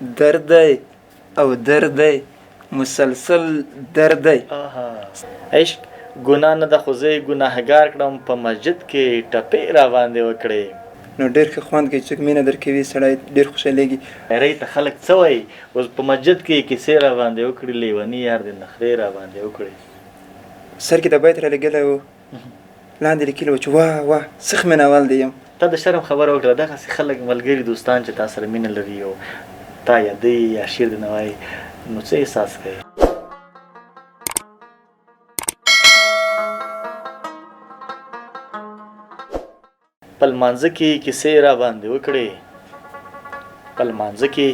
درد دی او درد دی مسلسل درد دی. عشق ګناه نه ده خو زه یې ګناهګار کړم په مسجد کې ټپې را باندې وکړې. نو ډېر ښه خوند کوي څوک مینه درکوي سړی ډېر خوشحالېږي. ری ته خلک څه وایي اوس په مسجد کې کیسې را باندې وکړي لیوني یار دې نخرې را باندې وکړي. سر کې د بیت را لګېدلی و لاندې لیکلي و چې واه واه سخ مینهوال دی یم. تا د شرم خبره وکړه دغسې خلک ملګري دوستان چې تا سره مینه لري او تا یادوي یا شعر دې نه وایي نو څه احساس کوي؟ په لمانځه کې کیسې را باندې وکړې په لمانځه کې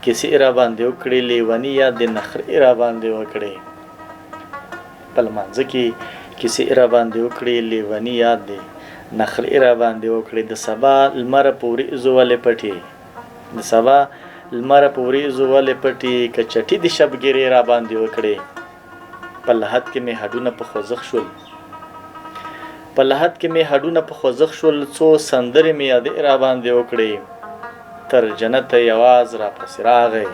کیسې را باندې وکړې لیوني یا د نخرې را باندې وکړې په لمانځه کې کیسې را باندې وکړې لیوني یا د نخرې را باندې وکړې د سبا لمر په وریځو ولې پټې د سبا لمر په وریځو ولې پټې که چټي د شبګیرې را باندې وکړې په لحد کې مې هډونه په خوځښت شول په لحد کې مې هډونه په خوځښت شول څو سندرې مې یادې را باندې وکړې تر جنته یواز را پسې راغی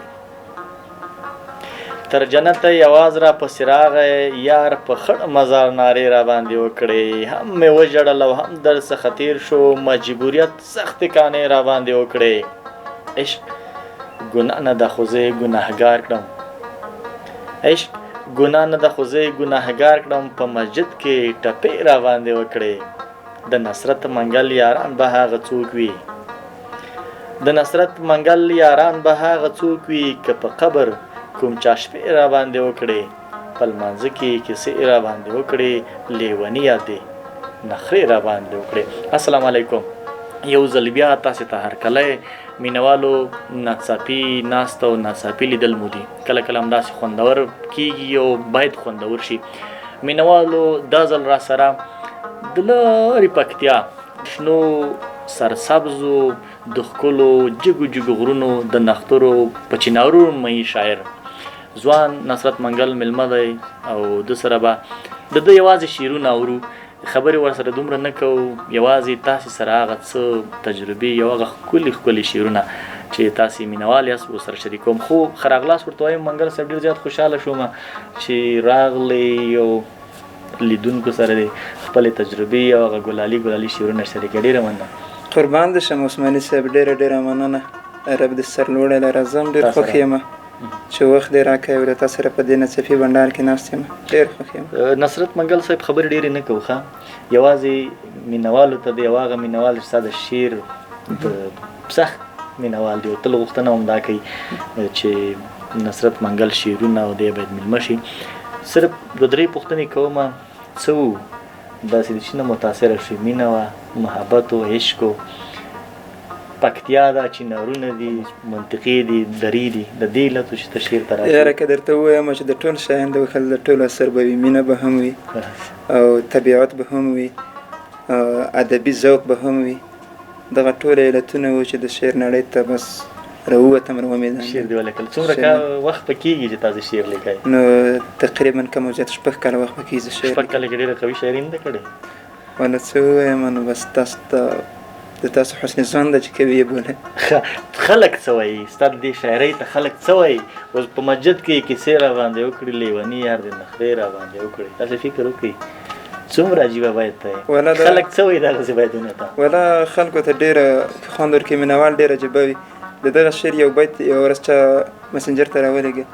تر جنته یواز را پسې راغی یار په خړ مزار نارې را باندې وکړې هم مې وژړل او هم در څخه تیر شو مجبوریت سختې کانې را باندې وکړې عشق ګناه نه ده خو زه یې ګناهګار کړم عشق ګناه نه ده خو زه یې ګناهګار کړم په مسجد کې ټپې را باندې وکړې د نصرت منګل یاران به هغه څوک وي د نصرت منګل یاران به هغه څوک وي که په قبر کوم چا شپې را باندې وکړې په لمانځه کې کیسې را باندې وکړې لیوني یادې نخرې را باندې وکړې. السلام علیکم. یو ځل بیا تاسې ته هرکلی مینوالو ناڅاپي ناسته او ناڅاپي لیدل مو دي کله کله همداسې خوندور کیږي او باید خوندور شي. مینوالو دا ځل را سره د لارې پکتیا شنو سرسبزو د ښکلو جګو جګو غرونو د نښترو په چنارو مهي شاعر ځوان نصرت منګل میلمه دی او د سره به د ده یوازې شعرونه اورو خبرې ورسره دومره نه کوو یوازې تاسې سره هغه څه تجربې یو هغه ښکلي ښکلي شعرونه چې تاسې مینوال یاست ورسره شریکوم. خو ښه راغلاست ورته وایم منګل صاحب ډېر زیات خوشحاله شوم چې راغلی یو لیدونکو سره د خپلې تجربې او هغه ګلالي ګلالي شعرونه شریکه ډېره مننه. قربان دې شم عثماني صاحب ډېره ډېره مننه رب دې سرلوړی لره زه هم ډېر خوښ یم چې وخت دې راکوې او د تا سره په دې ناڅاپي بنډار کې ناست یم ډېر خوښ یم. نصرت منګل صاحب خبرې ډېرې نه کوو ښه یوازې مینوالو ته د یو هغه مینوال چې ستا د شعر د سخت مینوال دی او تل غوښتنه هم دا کوي چې نصرت منګل شعرونه او دی باید میلمه شي. صرف دوه درې پوښتنې کوم څه وو داسې د چې نه متاثره شوي مینه وه محبت و عشق و پکتیا ده چنارونه دي منطقې دي درې دي د دې علتو چې ته شعر ته راشي. یاره که درته ووایم چې د ټول شیان د وښل د ټولو اثر به وي مینه به هم وي او طبیعت به هم وي ادبي ذوق به هم وي دغه ټول علتونه وو چې د شعر نړۍ ته بس راووتم راومېدم. شعر دې ولیکل څومره وخت به کېږي چې تاسې شعر لیکئ؟ نو تقریبا کم او زیات 6 کاله وخت به کېږي شعر 6 کاله کې ډېره قوي شاعري نه ده کړې والا څه ووایم نو بس تاسو ته د تاسو حسن ځان ده چې کوي یې بولئ. خلک څه وایي ستا د دې شاعرۍ ته خلک څه وایي اوس په مسجد کې کیسې را باندې وکړي لیوني یار دې نخرې را باندې وکړي تاسې فکر وکړئ څومره عجیبه باید ته خلک څه وایي دغسې بایدونه ته والا خلکو ته ډېره خوند ورکوي مینهوال ډېر عجیبه وي. د دغه شعر یو بیت یوه ورځ چا مسنجر ته راولېږه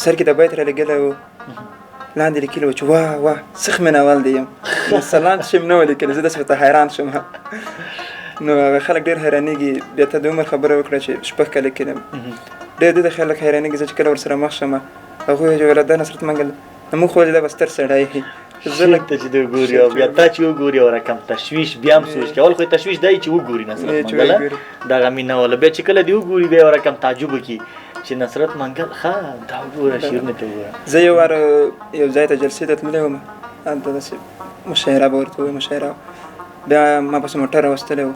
سر کې د بیت را لګېدلی و لاندې لیکلي و چې واه واه سخ مینهوال دی یم سلام چې مې نه و لیکلی زه داسې ورته حیران شوم نو هغه خلک ډېر حیرانېږي بیا ته د عمر خبره وکړه چې 6 کاله کې ډېر دې د خلک حیرانېږي زه چې کله ورسره مخ شم هغوی وایي چې ولا دا نصرت منګل موږ خو دا به ستر سړی شعر ته چې دې وګوري او بیا تا چې وګوري او رقم تشویش بیا هم سوچ کوي اول خو تشویش دی چې وګوري نصرت منګل دغه مینهواله بیا چې کله دې وګوري بیا یو رقم تعجب وکړي چې نصرت منګل ښه دا وګوره شعرونه ته وګوره. زه یو وار یو ځای ته جلسې ته تللی وم هلته داسې مشاعره به ورته وایي مشاعره بیا ما پسې موټر راوستلی و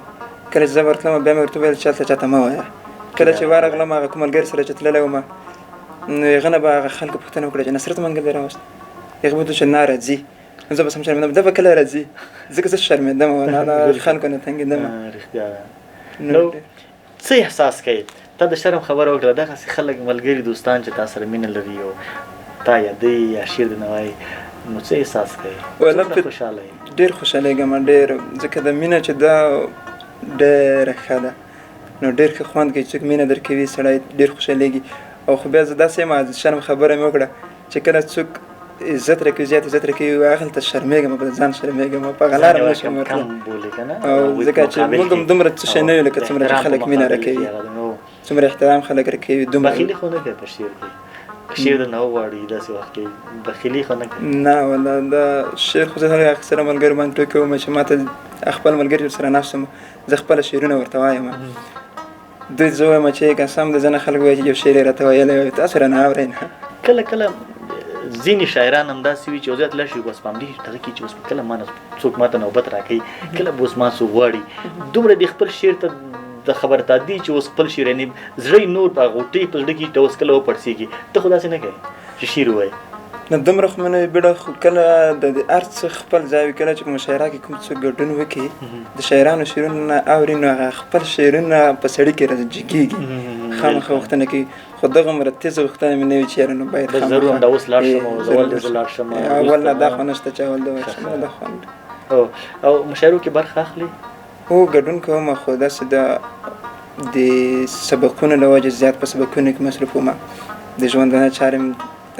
کله چې زه ورتلم بیا مې ورته وویل چې هلته چاته مه وایه کله چې ورغلم هغه کوم ملګري سره چې تللی وم نو هغه نه به هغه خلکو پوښتنه وکړه چې نصرت منګل دې راوست هغه به ویل چې نه راځي نو زه بس هم شرمېدم دا به کله راځي ځکه زه شرمېدم خلکو نه تنګېدم. نو څه احساس کوي تا د شرم خبره وکړه دغسې خلک ملګري دوستان چې تا سره مینه لري او تا یادوي یا شعر درنه وایي نو څه احساس کوي؟ څومره خوشحاله یې؟ ډېر خوشحالېږم ډېر، ځکه د مینه چې دا ډېره ښه ده نو ډېر ښه خوند کوي. څوک مینه درکوي سړی ډېر خوشحالېږي. او خو بیا زه داسې یم د شرم خبره مې وکړه چې کله څوک عزت راکوي زیات عزت راکوي هغلته شرمېږم، په ځان شرمېږم، په هغه لاره نشم ورتللی. او ځکه چې موږ هم دومره څه شی نه یو لکه څومره چې خلک مینه راکوي، څومره احترام خلک راکوي. دومره بخیلي خو نه کوي په شعر کې؟ شعر درنه وغواړي داسې وخت کې بخیلي خو نه کوي؟ نه والله دا شعر خو زه اکثره ملګرو باندې ټوکې وم چې ما ته خپل ملګري ورسره ناست یم زه خپله شعرونه ورته وایم. دوی زه وایم چې که سم د ځینې خلک وایي چې یو شعر یې راته ویلی وي تاسو رانه اورئ نه. کله کله ځینې شاعران همداسې وي چې یو ځای تللی شي بس په همدې دغه کې چې اوس کله ما نه څوک ما ته نوبت راکوي کله به اوس ما څوک غواړي دومره د خپل شعر ته د خبرتا دي چې اوس خپل شعر یعنې زړه نور په غوټۍ په زړه کې ته اوس کله وپړسېږي. ته خو داسې نه کوې چې شعر ووایې؟ نه دومره خو مې نه وي بیړه، خو کله د هر څه خپل ځای وي. کله چې په مشاعره کې کوم څوک ګډون وکړي د شاعرانو شعرونه اوري نو هغه خپل شعرونه په سړي کې راجګېږي، خامخا غوښتنه کوي. خو دغومره تېزه غوښتنه مې نه وي چې یاره نو باید ضرور همدا اوس لاړ شم او زه ولې زه لاړ شم اول نه دا خو نشته چې اول د ورشم دا خو او مشاعرو کې برخه اخلي؟ هو ګډون کوم، خو داسې د سبقونو له وجې زیات په سبقونو کې مصروف وم. د ژوندانه چارې مې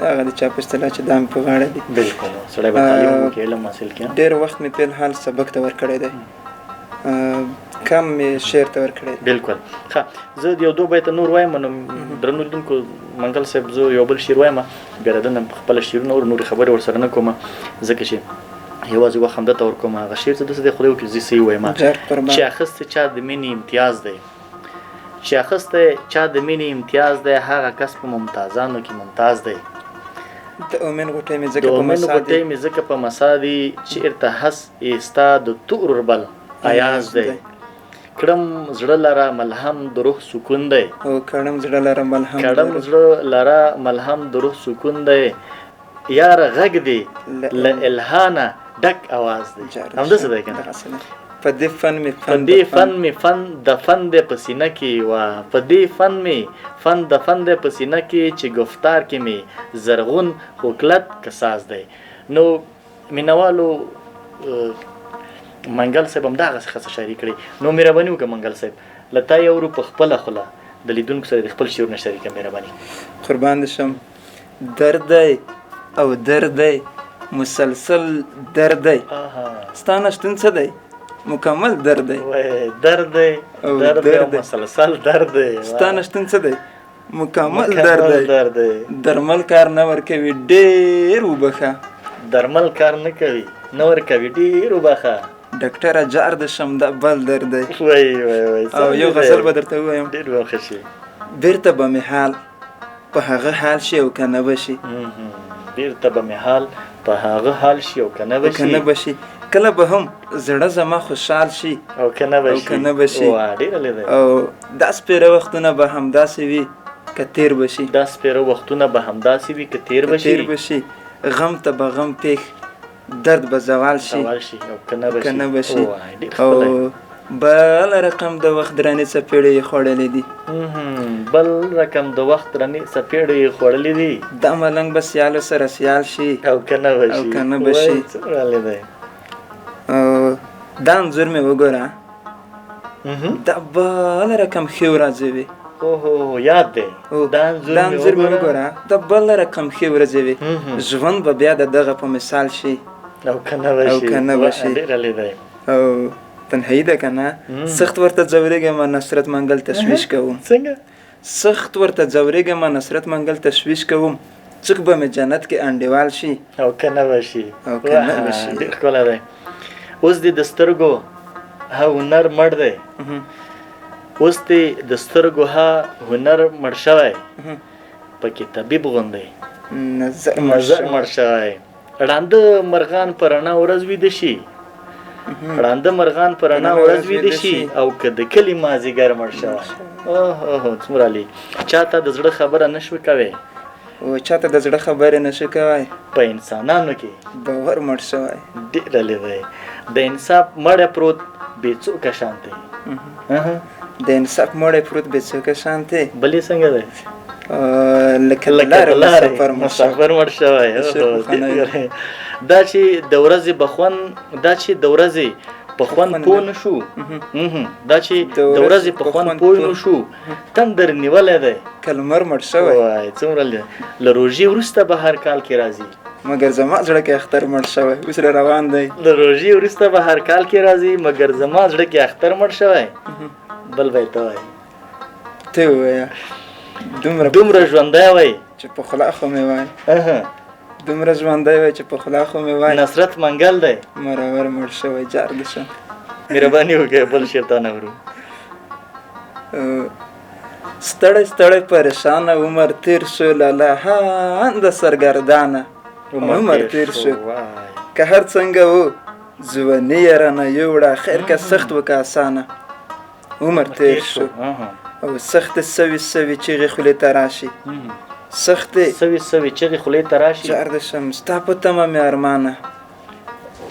هغه د چا په اصطلاح چې دا مې په غاړه دي. بلکل سړی به تعلیم وکړي علم حاصل کړي. ډېر وخت مې په حال سبق ته ورکړی دی، کم مې شعر ته ورکړی دی. بلکل ښه. زه یو دوه بیته نور وایم نو درنو لیدونکو منګل صاحب زه یو بل شعر وایم بیا د ده نه خپله شعرونه ور نورې خبرې ورسره نه کوم ځکه چې یوازې وخت همده ته ورکوم. هغه شعر څه داسې دی خدای وکړي زه صحیح وایم چې اخیستی چا د مینې امتیاز دی، چې اخیستی چا د مینې امتیاز دی هغه کس په ممتازانو کې ممتاز دی. د اومن غوټۍ مې ځکه په مسا دی چېرته هس ایستا د تور بل ایاز دی. کړم زړه لره ملهم د روح سکون دی، کړم زړه لره ملهم د روح سکون دی. یاره غږ دی له الهانه ډک اواز دی. همداسې دی که نه؟ په دې فن مې فن د فن دی په سینه کې وه، په دې فن مې فن د فن دی په سینه کې چې گفتار کې مې زرغون خوکلت کساز دی. نو مینوالو منګل صاحب هم دغسې ښه شاعري کړې. نو مهرباني وکړه منګل صاحب له تا یو ورو په خپله خوله د لیدونکو سره د خپل شعرونه شریکه. مهرباني قربان دې شم. درد دی او درد دی مسلسل درد دی، ستا نشتون څه دی مکمل درد دی. درد دی او مسلسل درد دی، ستا نشتون څه دی مکمل درد دی. درمل کار نه ورکوي ډېر وبخه، درمل کار نه کوي نه ورکوي ډېر وبخه. ډاکټره جار د شم دا بل درد دی. او یو غزل به درته ووایم ډېر به ښه شي. بیرته به مې حال په هغه حال شي او که نه به شي، بیرته به مې حال په هغه حال شي او که نه به شي. کله به هم زړه زما خوشحال شي او که نه به شي. او دا سپېره وختونه به همداسې وي که تېر به شي. دا سپېره وختونه به همداسې وي که تېر به شي. غم ته به غم پېښ درد به زوال شي او که نه به شي. او بل رقم د وخت درنې څپېړې یې خوړلې دي، بل رقم د وخت درنې څپېړې یې خوړلې دي. دا ملنګ به سیالو سره سیال شي او که نه به شي. دا انځور مې وګوره دا بل رقم ښې ورځې وي. یاد دی دا انځور مې وګوره دا بل رقم ښې ورځې وي. ژوند به بیا د دغه په مثال شي او که نه به شي. او تنهایی ده که نه سخت ورته ځورېږم نصرت منګل تشویش کوم. څنګه سخت ورته ځورېږم نصرت منګل تشویش کوم. څوک به مې جنت کې انډیوال شي او که نه به شي. ډېر ښکلی دی. اوس دې د سترګو هنر مړ دی، اوس دې د سترګو هنر مړ شوی، پکې طبیب غوندی نظر مړ شوی. ړانده مرغان په رڼا ورځ ویده شي، ړانده مرغان په رڼا ورځ ویده شي او که د کلي مازدیګر مړ شوی. څومره عالي. چاته د زړه خبره نه شوې کوې، چاته د زړه خبرې نه شي کوی، په انسانانو کې باور مړ شوی. ډېر عالي دی. د انصاف مړی پروت بې څوکه شان دی. د انصاف مړی پروت بې څوکه شانتې بلې څنګه ده لکه د لارې مسافر مړ شوی دا چې د ورځې بخون دا چې د ورځې په خوند پوه نه شو دا چې د ورځې په خوند پوه نه شو تندر نیولی دی که لمر مړ شوی وای څومره له روژې وروسته به هر کال کې راځي مګر زما زړه کې اختر مړ شوی اوس را روان دی له روژې وروسته به هر کال کې راځي مګر زما زړه کې اختر مړ شوی بل به یې ته وایي ته ووایه دومره ژوندی وای چې په خوله خو مې وای دومره ژوندی وای چې په خوله خو مې وای نصرت منګل دی مرور مړ شوی جار د شه مهرباني وکړئ بل شعر ته نه ورو ستړی ستړی پریشانه عمر تیر شو لالهان د سرګردانه عمر تیر شو که هر څنګه و ځواني یې رانه یوړه خیر که سخت و که اسانه عمر تیر شو او سخت سوي سوي چیغې خولې ته راشي سخت سوي سوي چیغې خولې ته راشي جار د شم ستا په تمه مې ارمانه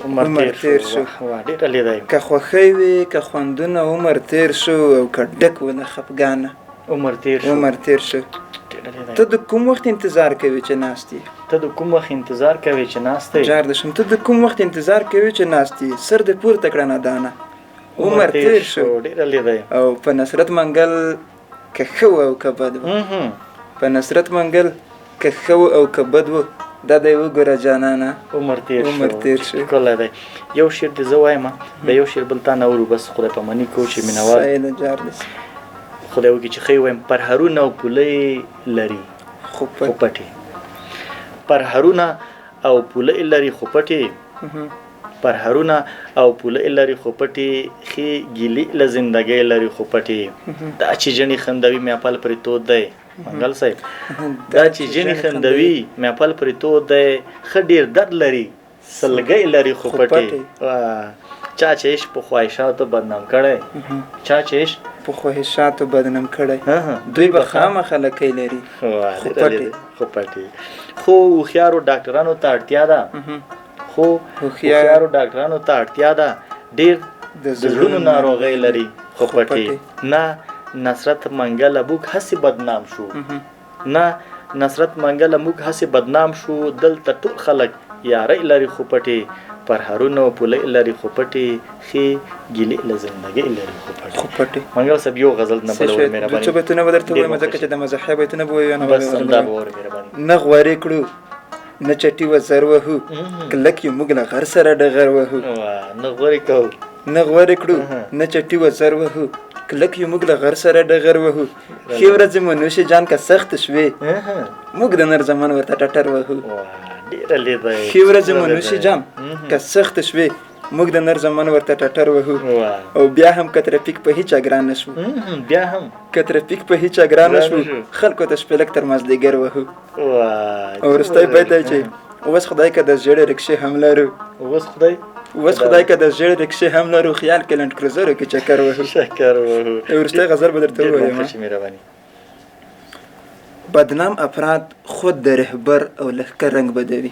عمر تیر شو ډېره لیدی که خوښۍ وي که خوندونه عمر تیر شو او که ډک و له خفګانه عمر تیر شو ته د کوم وخت انتظار کوي چې ناست یې ته د کوم وخت انتظار کوي چې ناست یې جار د شم ته د کوم وخت انتظار کوي چې ناست یې سر دې پورته کړه نه دانه عمر تیر شو ډېره لیدی او په نصرت منګل که ښه و او که بد و په نصرت منګل که ښه و او که بد و دا دی وګوره جانانه عمر تیر شو ښکلی دی یو شعر دې زه وایم د یو شعر بل تا نه اورو بس خدای پاماني کوو چې مینهوال خدای وکړي چې ښه ووایم پرهرونه او پولۍ لري خو پټې پرهرونه او پولۍ لري خو پټې پرهرونه او پولۍ لري خو پټې ښې ګیلې له زندګۍ لري خو پټې دا چې جنې خندوي میاپل پرې تود دی منګل صاحب دا چې جنې خندوي میاپل پرې تود دی ښه ډېر درد لري سلګۍ لري خو پټې چا چې عشق په خواهشاتو بدنام کړی چا چې عشق په خواهشاتو بدنام کړی دوی به خامخا لکۍ لري خو پټې خو هوښیارو ډاکټرانو ته اړتیا ده خو هوښیارو ډاکټرانو ته اړتیا ده ډېر د زړونو ناروغۍ لري خو پټې نه نصرت منګله موږ هسې بدنام شو نه نصرت منګله موږ هسې بدنام شو دلته ټول خلک یارۍ لري خو پټې پرهرونه او پولۍ لري خو پټې ښې ګیلې له زندګۍ لري خو پټې منګل صاحب یو غزل نه بل ور مهرباني څه بیتونه به درته وایم ځکه چې د مزاحیه بیتونه به وایو بس همدا به ور مهرباني نه غوارې کړو نه چټي و زر وهو کلک یو موږ له غر سره ډغر وهو نه غوارې کوو نه غوارې کړو نه چټي و زر وهو کلک یو موږ له غر سره ډغر وهو ښې ورځې مو نوشي جان که سخت شوې موږ د نر زمان ورته ټټر وهو ښې ورځې مو نوشي جان که سخت شوې موږ د نر زمان ورته ټټر وهو او بیا هم که ترافیک په هیچا ګران نه شو بیا هم که ترافیک په هیچا ګران نه شو خلکو ته شپېلک تر مازدیګر وهو او وروستی بیت دی چې اوس خدای که د زړې رکشې هم لرو اوس خدای که د زړې رکشې هم لرو خیال کې لنډ کروزرو کې چکر وهو وروستی غزل به درته ووایم بدنام افراد خود د رهبر او لښکر رنګ بدوي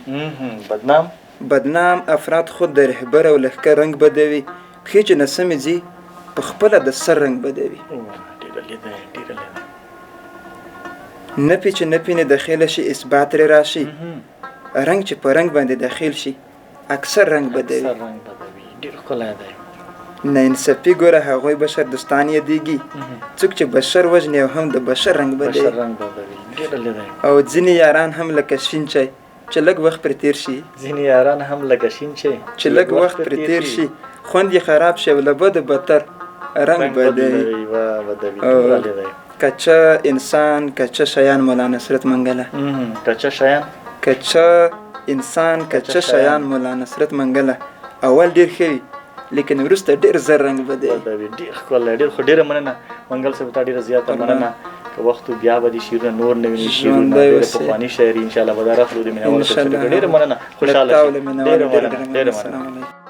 بدنام افراد خود د رهبر او لښکر رنګ بدوي پښې چې نسمې ځي په خپله د سر رنګ بدوي نپې چې نپې نه دخیله شي اثبات ترې راشي رنګ چې په رنګ باندې داخل شي اکثر رنګ بدوي نه انصافي ګوره هغوی بشر دوستان یادېږي څوک چې بشر وژني او هم د بشر رنګ بدوي او ځینې یاران هم لکه شین چای چې لږ وخت پرې تیر شي ځینې یاران هم لکه شین چای چې لږ وخت پرې تیر شي خوند یې خراب شي او له بده بدتر رنګ بدوي کچه انسان کچه شیان مولا نصرت منګله کچه انسان کچه شیان مولا نصرت منګله اول ډیر ښه وي لیکن وروسته ډیر زر رنګ بدوي ډیر ښکلی ډیر خو ډیره مننه منګل صاحب تا ډیره زیاته مننه که وخت بیا به دي شعرونه نور نوي شعرونه ډېره پخواني شاعري انشاءالله به دا راخلو د مینهوالو ډیره مننه خوشحاله ډیره مننه